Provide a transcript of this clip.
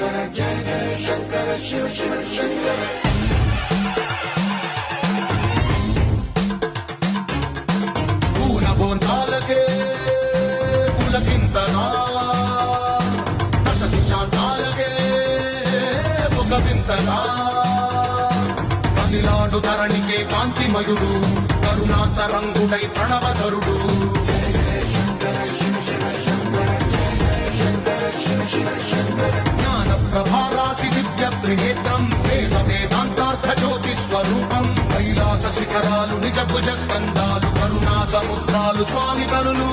శంకర జయ జయ శంకర శివ శివ శంకర పూనబోంతాలకే పులకింతగా దశ దిశాంతాలకే ఒక వింతగా కదిలాడు ధరణికే కాంతిమయుడు కరుణాంతరంగుడై ప్రణవధరుడు జ్ఞాన ప్రభారాసి దివ్య త్రినేత్రం వేద వేదాంతార్థ జ్యోతి స్వరూపం కైలాస శిఖరాలు నిజ భుజ స్కందాలు కరుణా సముద్రాలు స్వామి కనులు